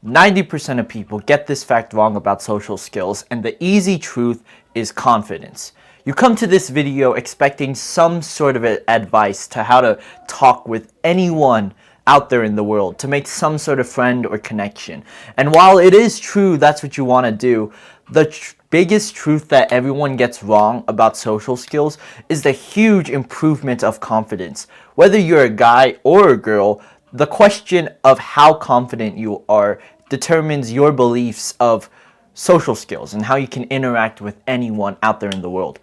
90% of people get this fact wrong about social skills, and the easy truth is confidence. You come to this video expecting some sort of advice to how to talk with anyone out there in the world, to make some sort of friend or connection. And while it is true that's what you want to do, the biggest truth that everyone gets wrong about social skills is the huge improvement of confidence. Whether you're a guy or a girl, the question of how confident you are determines your beliefs of social skills and how you can interact with anyone out there in the world.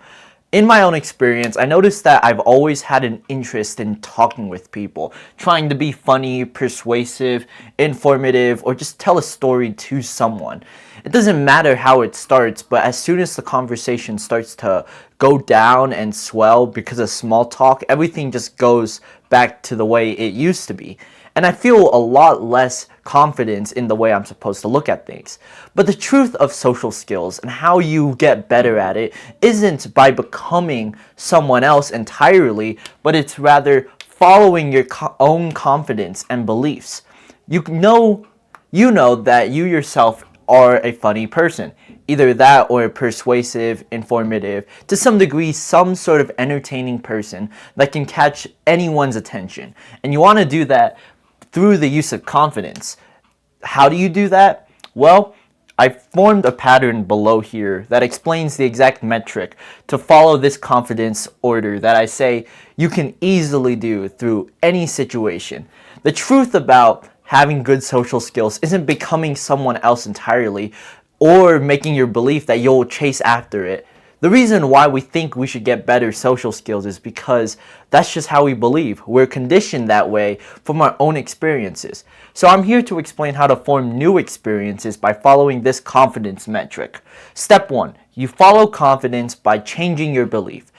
In my own experience, I noticed that I've always had an interest in talking with people, trying to be funny, persuasive, informative, or just tell a story to someone. It doesn't matter how it starts, but as soon as the conversation starts to go down and swell because of small talk, everything just goes back to the way it used to be. And I feel a lot less confidence in the way I'm supposed to look at things. But the truth of social skills and how you get better at it isn't by becoming someone else entirely, but it's rather following your own confidence and beliefs. You know that you yourself are a funny person. Either that or a persuasive, informative, to some degree, some sort of entertaining person that can catch anyone's attention. And you want to do that through the use of confidence. How do you do that? Well, I formed a pattern below here that explains the exact metric to follow this confidence order that I say you can easily do through any situation. The truth about having good social skills isn't becoming someone else entirely or making your belief that you'll chase after it. The reason why we think we should get better social skills is because that's just how we believe. We're conditioned that way from our own experiences. So I'm here to explain how to form new experiences by following this confidence metric. Step 1, you follow confidence by changing your belief.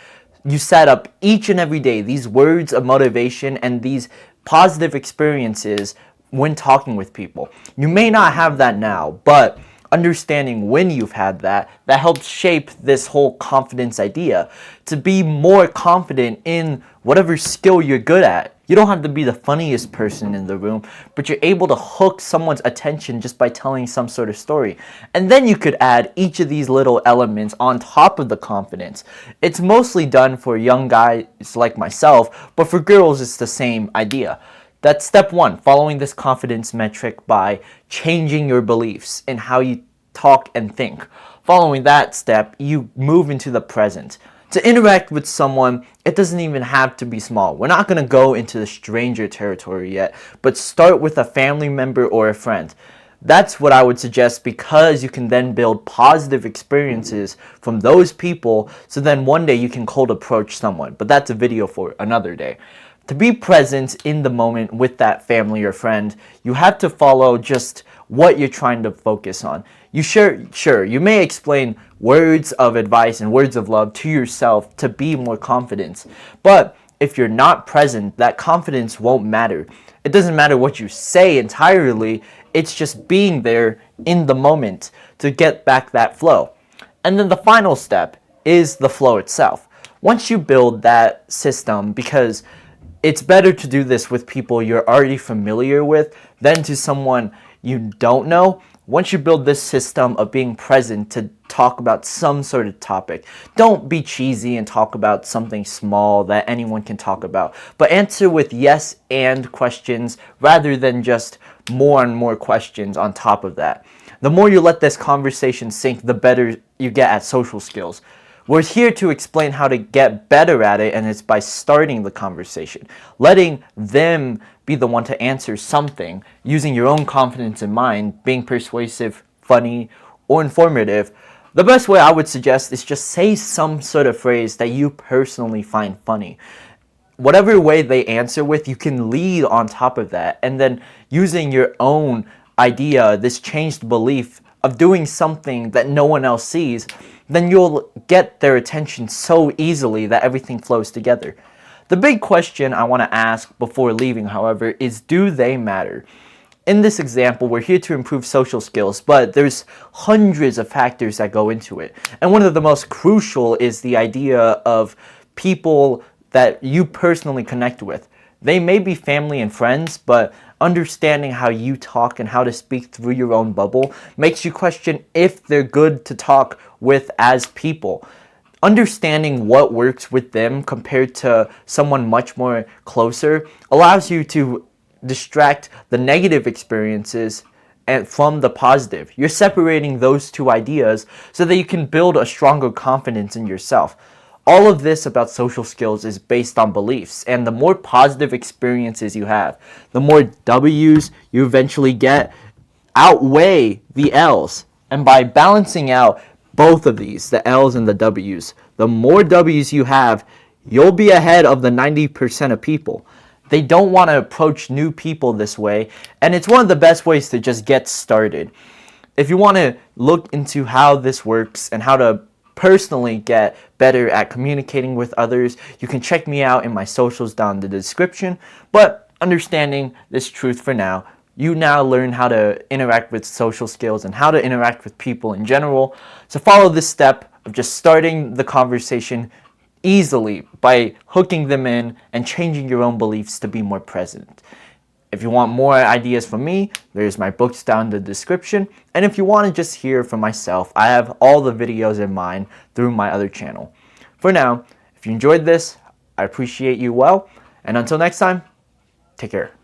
You set up each and every day these words of motivation and these positive experiences when talking with people. You may not have that now, but understanding when you've had that helps shape this whole confidence idea to be more confident in whatever skill you're good at. You don't have to be the funniest person in the room, but you're able to hook someone's attention just by telling some sort of story. And then you could add each of these little elements on top of the confidence. It's mostly done for young guys like myself, but for girls it's the same idea. That's step 1, following this confidence metric by changing your beliefs in how you talk and think. Following that step, you move into the present. To interact with someone, it doesn't even have to be small. We're not going to go into the stranger territory yet, but start with a family member or a friend. That's what I would suggest, because you can then build positive experiences from those people, so then one day you can cold approach someone. But that's a video for another day. To be present in the moment with that family or friend, you have to follow just what you're trying to focus on. Sure, you may explain words of advice and words of love to yourself to be more confident. But if you're not present, that confidence won't matter. It doesn't matter what you say entirely, it's just being there in the moment to get back that flow. And then the final step is the flow itself. Once you build that system, because it's better to do this with people you're already familiar with than to someone you don't know. Once you build this system of being present to talk about some sort of topic, don't be cheesy and talk about something small that anyone can talk about, but answer with yes and questions rather than just more and more questions on top of that. The more you let this conversation sink, the better you get at social skills. We're here to explain how to get better at it, and it's by starting the conversation, letting them be the one to answer something, using your own confidence in mind, being persuasive, funny, or informative. The best way I would suggest is just say some sort of phrase that you personally find funny. Whatever way they answer with, you can lead on top of that, and then using your own idea, this changed belief of doing something that no one else sees, then you'll get their attention so easily that everything flows together. The big question I want to ask before leaving, however, is, do they matter? In this example, we're here to improve social skills, but there's hundreds of factors that go into it. And one of the most crucial is the idea of people that you personally connect with. They may be family and friends, but understanding how you talk and how to speak through your own bubble makes you question if they're good to talk with as people. Understanding what works with them compared to someone much more closer allows you to distract the negative experiences and from the positive. You're separating those two ideas so that you can build a stronger confidence in yourself. All of this about social skills is based on beliefs, and the more positive experiences you have, the more W's you eventually get outweigh the L's. And by balancing out both of these, the L's and the W's, the more W's you have, you'll be ahead of the 90% of people. They don't want to approach new people this way, and it's one of the best ways to just get started. If you want to look into how this works and how to personally get better at communicating with others, you can check me out in my socials down in the description. But understanding this truth for now, you now learn how to interact with social skills and how to interact with people in general. So follow this step of just starting the conversation easily by hooking them in and changing your own beliefs to be more present. If you want more ideas from me, there's my books down in the description. And if you want to just hear from myself, I have all the videos in mind through my other channel. For now, if you enjoyed this, I appreciate you well. And until next time, take care.